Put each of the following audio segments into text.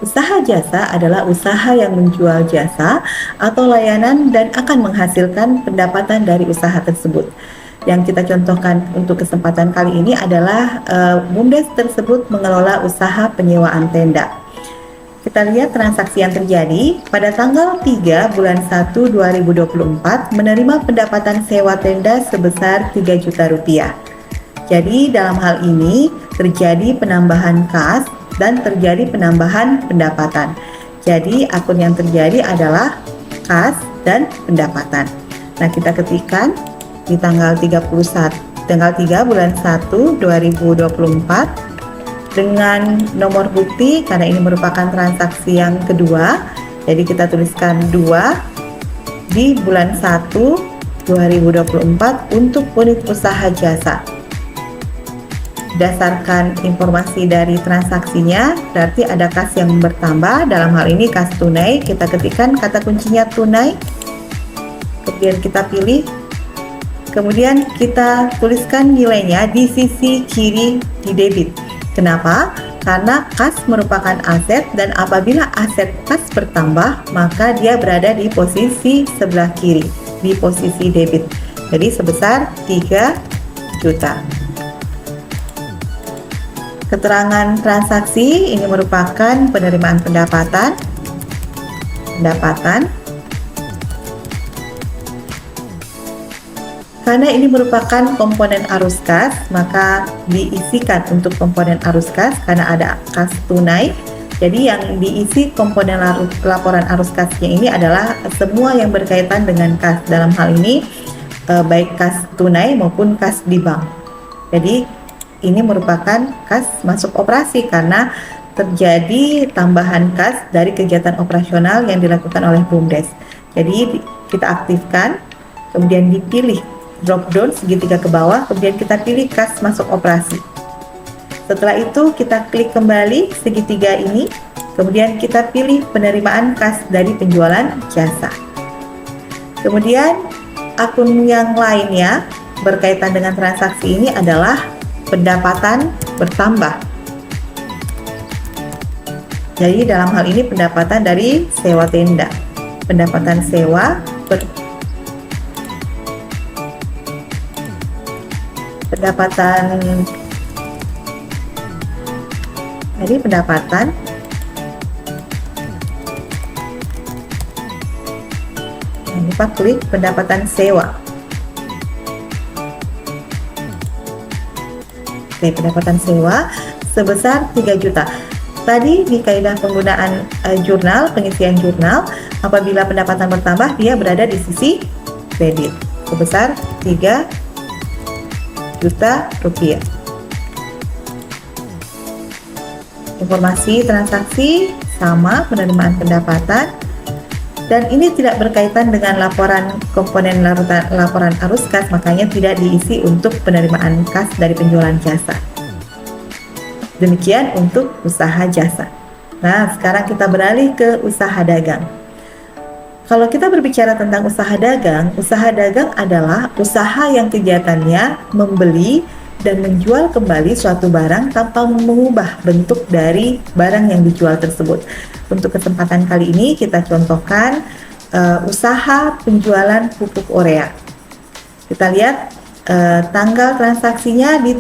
Usaha jasa adalah usaha yang menjual jasa atau layanan dan akan menghasilkan pendapatan dari usaha tersebut. Yang kita contohkan untuk kesempatan kali ini adalah BUMDes tersebut mengelola usaha penyewaan tenda. Kita lihat transaksi yang terjadi pada tanggal 3 bulan 1 2024 menerima pendapatan sewa tenda sebesar 3 juta rupiah. Jadi dalam hal ini terjadi penambahan kas dan terjadi penambahan pendapatan. Jadi akun yang terjadi adalah kas dan pendapatan. Nah, kita ketikkan di tanggal 3 bulan 1 2024 dengan nomor bukti karena ini merupakan transaksi yang kedua. Jadi kita tuliskan 2 di bulan 1 2024 untuk unit usaha jasa. Berdasarkan informasi dari transaksinya, berarti ada kas yang bertambah. Dalam hal ini kas tunai, kita ketikkan kata kuncinya tunai, kemudian kita pilih, kemudian kita tuliskan nilainya di sisi kiri di debit. Kenapa? Karena kas merupakan aset dan apabila aset kas bertambah, maka dia berada di posisi sebelah kiri, di posisi debit. Jadi sebesar 3 juta. Keterangan transaksi ini merupakan penerimaan pendapatan. Karena ini merupakan komponen arus kas, maka diisikan untuk komponen arus kas karena ada kas tunai. Jadi yang diisi komponen laporan arus kasnya ini adalah semua yang berkaitan dengan kas. Dalam hal ini baik kas tunai maupun kas di bank. Jadi ini merupakan kas masuk operasi karena terjadi tambahan kas dari kegiatan operasional yang dilakukan oleh BUMDes. Jadi kita aktifkan, kemudian dipilih drop down segitiga ke bawah, kemudian kita pilih kas masuk operasi. Setelah itu kita klik kembali segitiga ini, kemudian kita pilih penerimaan kas dari penjualan jasa. Kemudian akun yang lainnya berkaitan dengan transaksi ini adalah pendapatan bertambah. Jadi dalam hal ini pendapatan dari sewa tenda. Pendapatan sewa pendapatan lupa klik pendapatan sewa. Oke, pendapatan sewa sebesar 3 juta. Tadi di kaidah penggunaan jurnal, pengisian jurnal, apabila pendapatan bertambah dia berada di sisi kredit sebesar 3 juta rupiah. Informasi transaksi sama, penerimaan pendapatan, dan ini tidak berkaitan dengan laporan komponen laporan arus kas, makanya tidak diisi untuk penerimaan kas dari penjualan jasa. Demikian untuk usaha jasa. Nah, sekarang kita beralih ke usaha dagang. Kalau kita berbicara tentang usaha dagang adalah usaha yang kegiatannya membeli dan menjual kembali suatu barang tanpa mengubah bentuk dari barang yang dijual tersebut. Untuk kesempatan kali ini kita contohkan usaha penjualan pupuk urea. Kita lihat tanggal transaksinya di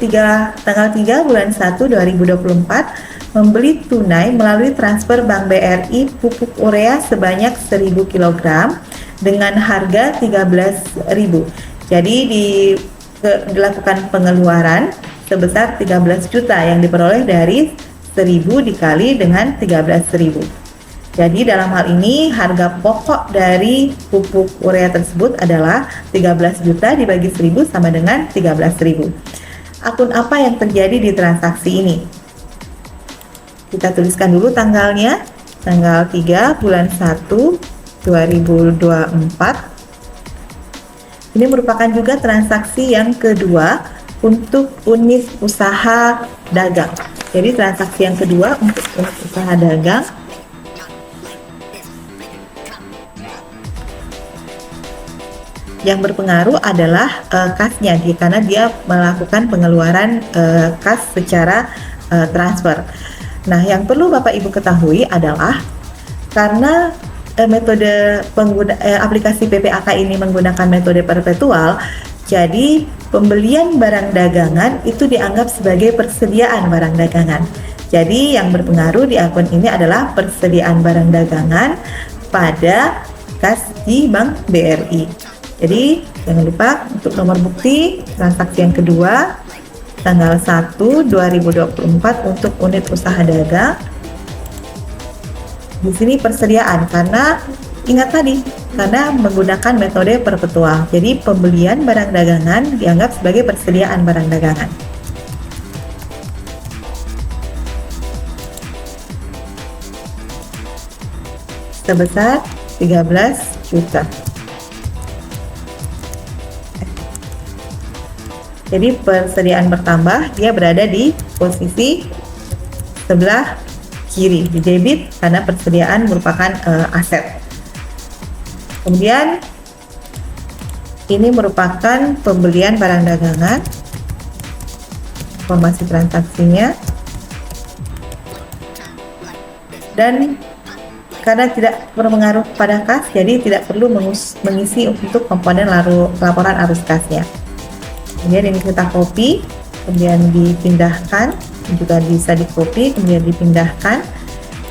tanggal 3 bulan 1 2024 membeli tunai melalui transfer Bank BRI pupuk urea sebanyak 1000 kg dengan harga 13.000. Jadi dilakukan pengeluaran sebesar 13 juta yang diperoleh dari 1000 dikali dengan 13.000. Jadi dalam hal ini harga pokok dari pupuk urea tersebut adalah 13 juta dibagi 1000 sama dengan 13.000. Akun apa yang terjadi di transaksi ini? Kita tuliskan dulu tanggalnya, tanggal 3 bulan 1 2024. Ini merupakan juga transaksi yang kedua untuk unit usaha dagang. Jadi transaksi yang kedua untuk unit usaha dagang yang berpengaruh adalah kasnya, karena dia melakukan pengeluaran kas secara transfer. Nah, yang perlu Bapak Ibu ketahui adalah karena metode aplikasi PPAK ini menggunakan metode perpetual, jadi pembelian barang dagangan itu dianggap sebagai persediaan barang dagangan. Jadi yang berpengaruh di akun ini adalah persediaan barang dagangan pada kas di Bank BRI. Jadi jangan lupa untuk nomor bukti transaksi yang kedua tanggal 1 2024 untuk unit usaha dagang. Di sini persediaan karena ingat tadi karena menggunakan metode perpetual. Jadi pembelian barang dagangan dianggap sebagai persediaan barang dagangan. Sebesar 13 juta. Jadi persediaan bertambah, dia berada di posisi sebelah kiri, di debit karena persediaan merupakan aset. Kemudian ini merupakan pembelian barang dagangan, informasi transaksinya, dan karena tidak berpengaruh pada kas, jadi tidak perlu mengisi untuk komponen laporan arus kasnya. Kemudian ini kita copy, kemudian dipindahkan, juga bisa di copy kemudian dipindahkan.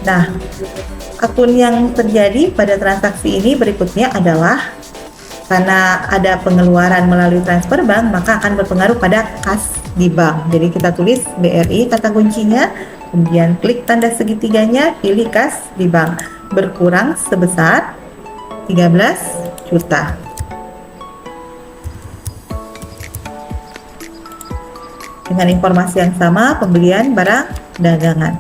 Nah, akun yang terjadi pada transaksi ini berikutnya adalah karena ada pengeluaran melalui transfer bank, maka akan berpengaruh pada kas di bank. Jadi kita tulis BRI kata kuncinya, kemudian klik tanda segitiganya, pilih kas di bank, berkurang sebesar 13 juta. Dengan informasi yang sama, pembelian barang dagangan.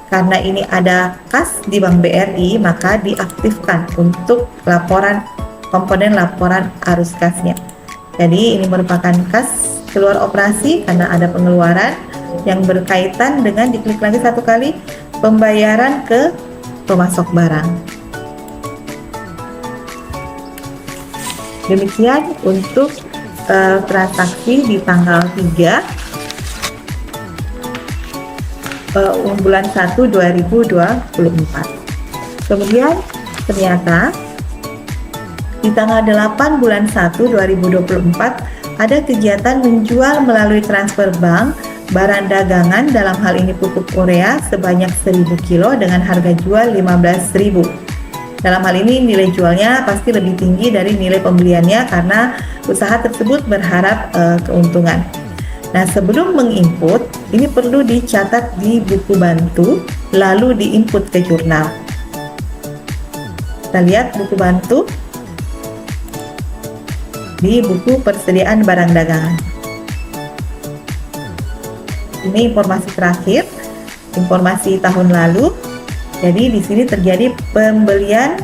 Karena ini ada kas di Bank BRI, maka diaktifkan untuk komponen laporan arus kasnya. Jadi ini merupakan kas keluar operasi karena ada pengeluaran yang berkaitan dengan diklik lagi satu kali pembayaran ke pemasok barang. Demikian untuk transaksi di tanggal 3 bulan 1 2024. Kemudian ternyata di tanggal 8 bulan 1 2024 ada kegiatan menjual melalui transfer bank barang dagangan, dalam hal ini pupuk urea sebanyak 1000 kilo dengan harga jual 15.000. Dalam hal ini nilai jualnya pasti lebih tinggi dari nilai pembeliannya karena usaha tersebut berharap keuntungan. Nah, sebelum menginput, ini perlu dicatat di buku bantu, lalu diinput ke jurnal. Kita lihat buku bantu di buku persediaan barang dagangan. Ini informasi terakhir, informasi tahun lalu. Jadi di sini terjadi pembelian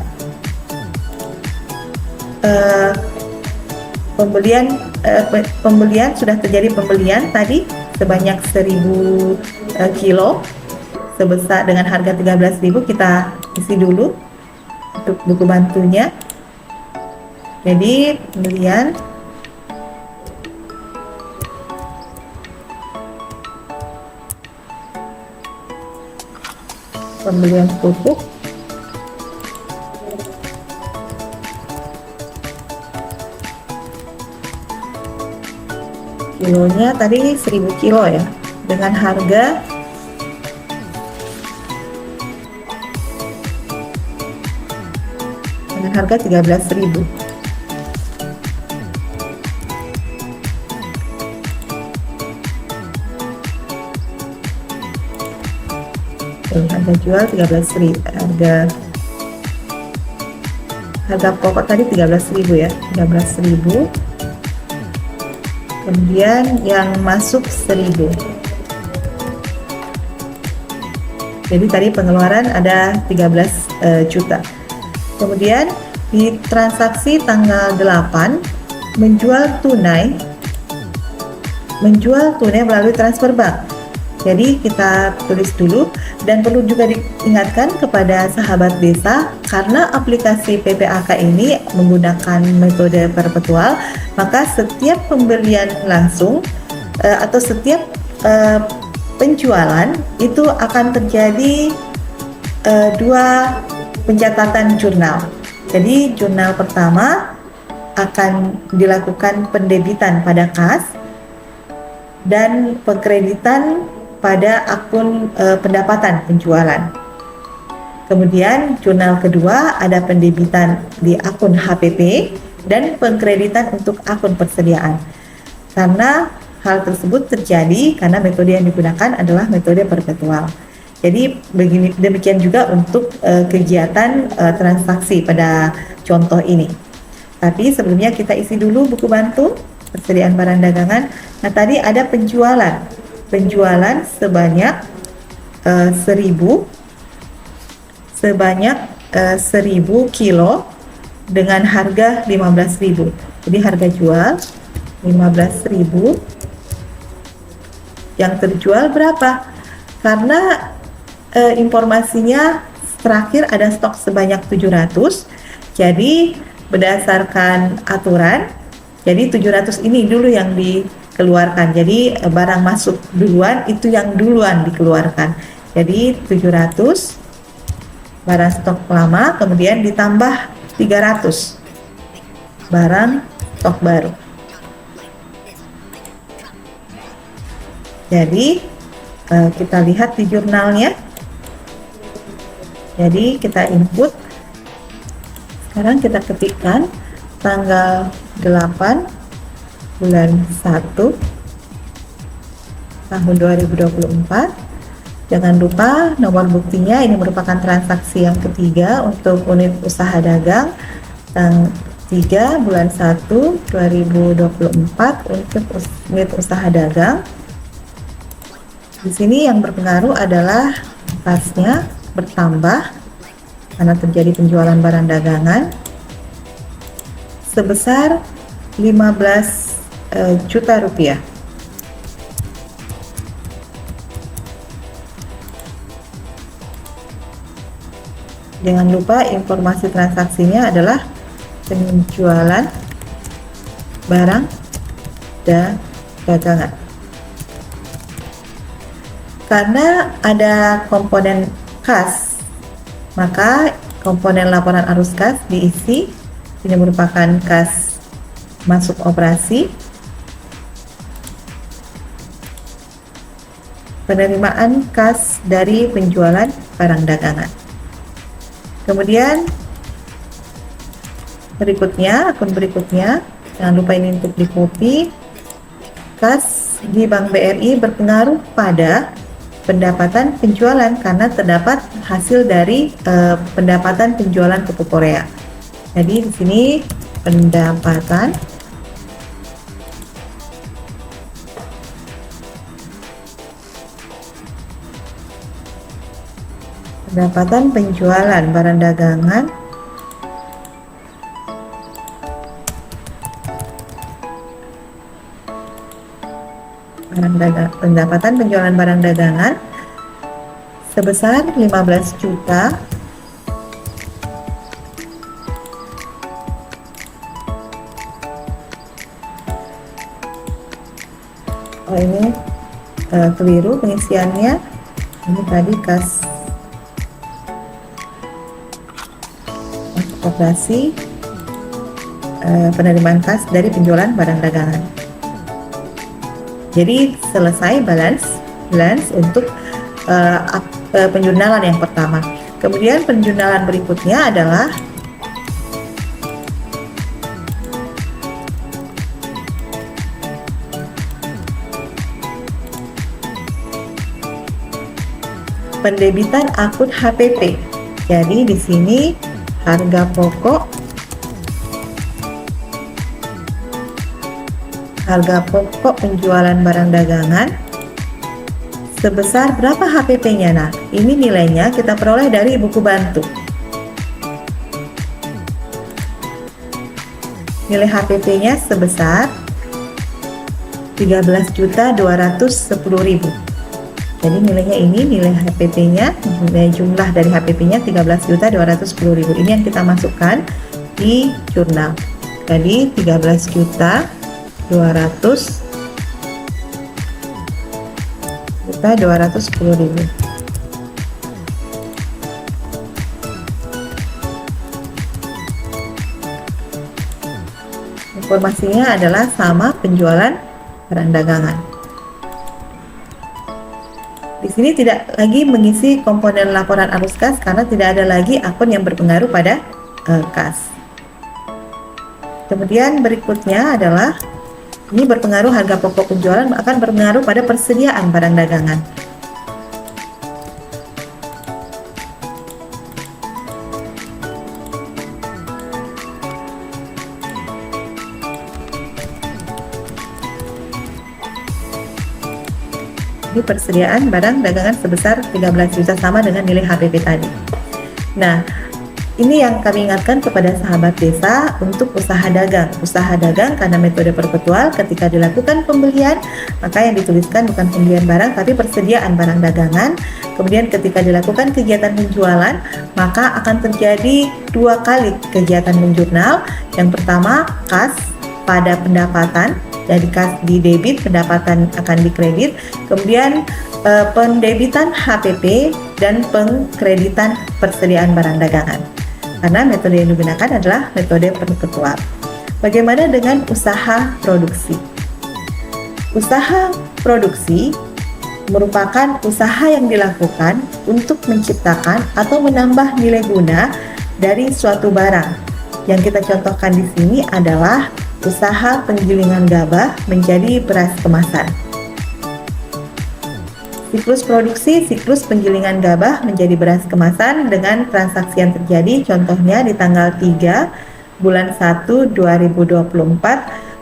sudah terjadi pembelian tadi sebanyak 1000 kilo sebesar dengan harga 13.000. Kita isi dulu untuk buku bantunya. Jadi pembelian pupuk kilonya tadi 1000 kilo ya, dengan harga dengan harga 13.000. Harga jual 13.000, harga pokok tadi 13.000 ya, 13.000. Kemudian yang masuk 1000. Jadi tadi pengeluaran ada 13 juta. Kemudian di transaksi tanggal 8 menjual tunai melalui transfer bank. Jadi kita tulis dulu, dan perlu juga diingatkan kepada sahabat desa, karena aplikasi PPAK ini menggunakan metode perpetual, maka setiap pembelian langsung atau setiap penjualan itu akan terjadi dua pencatatan jurnal. Jadi jurnal pertama akan dilakukan pendebitan pada kas dan pengkreditan pada akun pendapatan penjualan. Kemudian jurnal kedua ada pendebitan di akun HPP dan pengkreditan untuk akun persediaan. Karena hal tersebut terjadi karena metode yang digunakan adalah metode perpetual. Jadi demikian juga untuk kegiatan transaksi pada contoh ini. Tapi sebelumnya kita isi dulu buku bantu persediaan barang dagangan. Nah, tadi ada penjualan sebanyak 1000 kilo dengan harga 15.000. Jadi harga jual 15.000, yang terjual berapa? Karena informasinya terakhir ada stok sebanyak 700. Jadi berdasarkan aturan, jadi 700 ini dulu yang dikeluarkan. Jadi barang masuk duluan itu yang duluan dikeluarkan. Jadi 700 barang stok lama, kemudian ditambah 300 barang stok baru. Jadi kita lihat di jurnalnya. Jadi kita input. Sekarang kita ketikkan tanggal 8 bulan 1 tahun 2024. Jangan lupa nomor buktinya, ini merupakan transaksi yang ketiga untuk unit usaha dagang tanggal 3 bulan 1 2024 untuk unit usaha dagang. Di sini yang berpengaruh adalah kasnya bertambah karena terjadi penjualan barang dagangan sebesar 15 juta rupiah. Jangan lupa informasi transaksinya adalah penjualan barang dagangan. Karena ada komponen kas, maka komponen laporan arus kas diisi. Ini merupakan kas masuk operasi, penerimaan kas dari penjualan barang dagangan. Kemudian akun berikutnya, jangan lupa ini untuk di copy. Kas di Bank BRI berpengaruh pada pendapatan penjualan karena terdapat hasil dari pendapatan penjualan pupuk Korea. Jadi di sini pendapatan penjualan barang dagangan pendapatan penjualan barang dagangan sebesar 15 juta ini keliru pengisiannya. Ini tadi kas operasi penerimaan kas dari penjualan barang dagangan. Jadi selesai balance untuk penjurnalan yang pertama. Kemudian penjurnalan berikutnya adalah pendebitan akun HPP. Jadi di sini harga pokok penjualan barang dagangan sebesar berapa HPP-nya? Nah, ini nilainya kita peroleh dari buku bantu. Nilai HPP-nya sebesar 13.210.000. Jadi nilainya ini, nilai HPP-nya, nilai jumlah dari HPP-nya 13.210.000. Ini yang kita masukkan di jurnal. Jadi 13.210.000 210.000. Informasinya adalah sama penjualan barang dagangan. Di sini tidak lagi mengisi komponen laporan arus kas karena tidak ada lagi akun yang berpengaruh pada kas. Kemudian berikutnya adalah ini berpengaruh harga pokok penjualan akan berpengaruh pada persediaan barang dagangan. Ini persediaan barang dagangan sebesar 13 juta sama dengan nilai HPP tadi. Nah, ini yang kami ingatkan kepada sahabat desa untuk usaha dagang. Usaha dagang karena metode perpetual ketika dilakukan pembelian, maka yang dituliskan bukan pembelian barang tapi persediaan barang dagangan. Kemudian ketika dilakukan kegiatan penjualan, maka akan terjadi 2 kali kegiatan menjurnal. Yang pertama, kas pada pendapatan, jadi kas di debit, pendapatan akan dikredit. Kemudian pendebitan HPP dan pengkreditan persediaan barang dagangan. Karena metode yang digunakan adalah metode perpetual. Bagaimana dengan usaha produksi? Usaha produksi merupakan usaha yang dilakukan untuk menciptakan atau menambah nilai guna dari suatu barang. Yang kita contohkan di sini adalah usaha penggilingan gabah menjadi beras kemasan. Siklus produksi, siklus penggilingan gabah menjadi beras kemasan dengan transaksi yang terjadi contohnya di tanggal 3 bulan 1 2024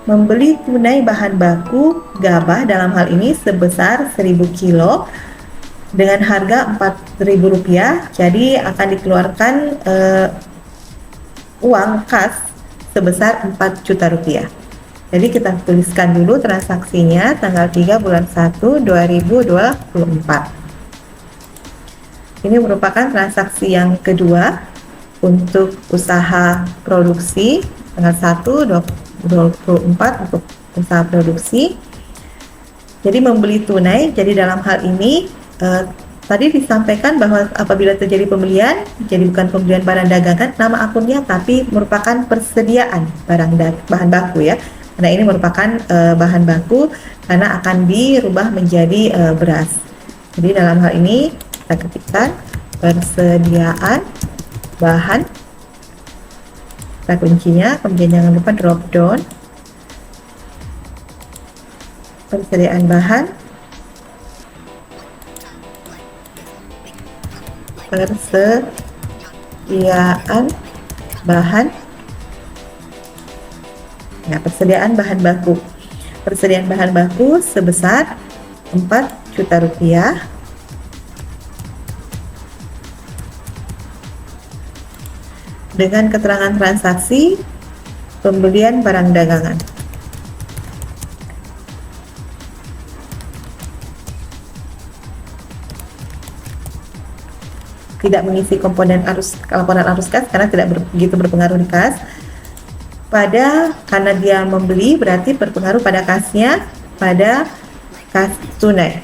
membeli tunai bahan baku gabah dalam hal ini sebesar 1000 kilo dengan harga Rp4.000, jadi akan dikeluarkan uang kas sebesar 4 juta rupiah. Jadi kita tuliskan dulu transaksinya tanggal 3 bulan 1 2024. Ini merupakan transaksi yang kedua untuk usaha produksi tanggal 1 2024 untuk usaha produksi. Jadi membeli tunai, jadi dalam hal ini tadi disampaikan bahwa apabila terjadi pembelian, jadi bukan pembelian barang dagangan, nama akunnya, tapi merupakan persediaan bahan baku ya. Karena ini merupakan bahan baku karena akan dirubah menjadi beras. Jadi dalam hal ini kita ketikkan persediaan bahan, kita kuncinya, kemudian jangan lupa drop down, persediaan bahan, persediaan bahan. Nah, persediaan bahan baku. Persediaan bahan baku sebesar 4 juta rupiah. Dengan keterangan transaksi pembelian barang dagangan. Tidak mengisi komponen laporan arus kas karena tidak begitu berpengaruh di kas. Karena dia membeli berarti berpengaruh pada kasnya, pada kas tunai.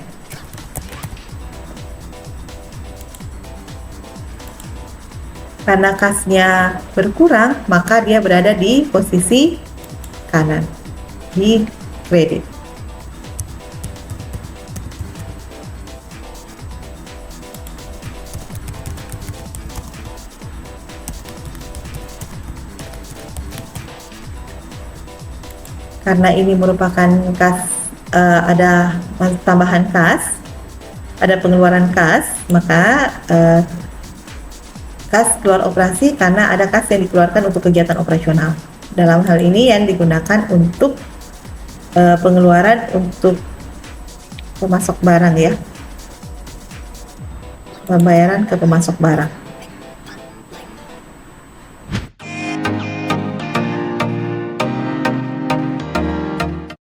Karena kasnya berkurang, maka dia berada di posisi kanan, di kredit. Karena ini merupakan kas, ada tambahan kas, ada pengeluaran kas, maka kas keluar operasi karena ada kas yang dikeluarkan untuk kegiatan operasional. Dalam hal ini yang digunakan untuk pengeluaran untuk pemasok barang ya, pembayaran ke pemasok barang.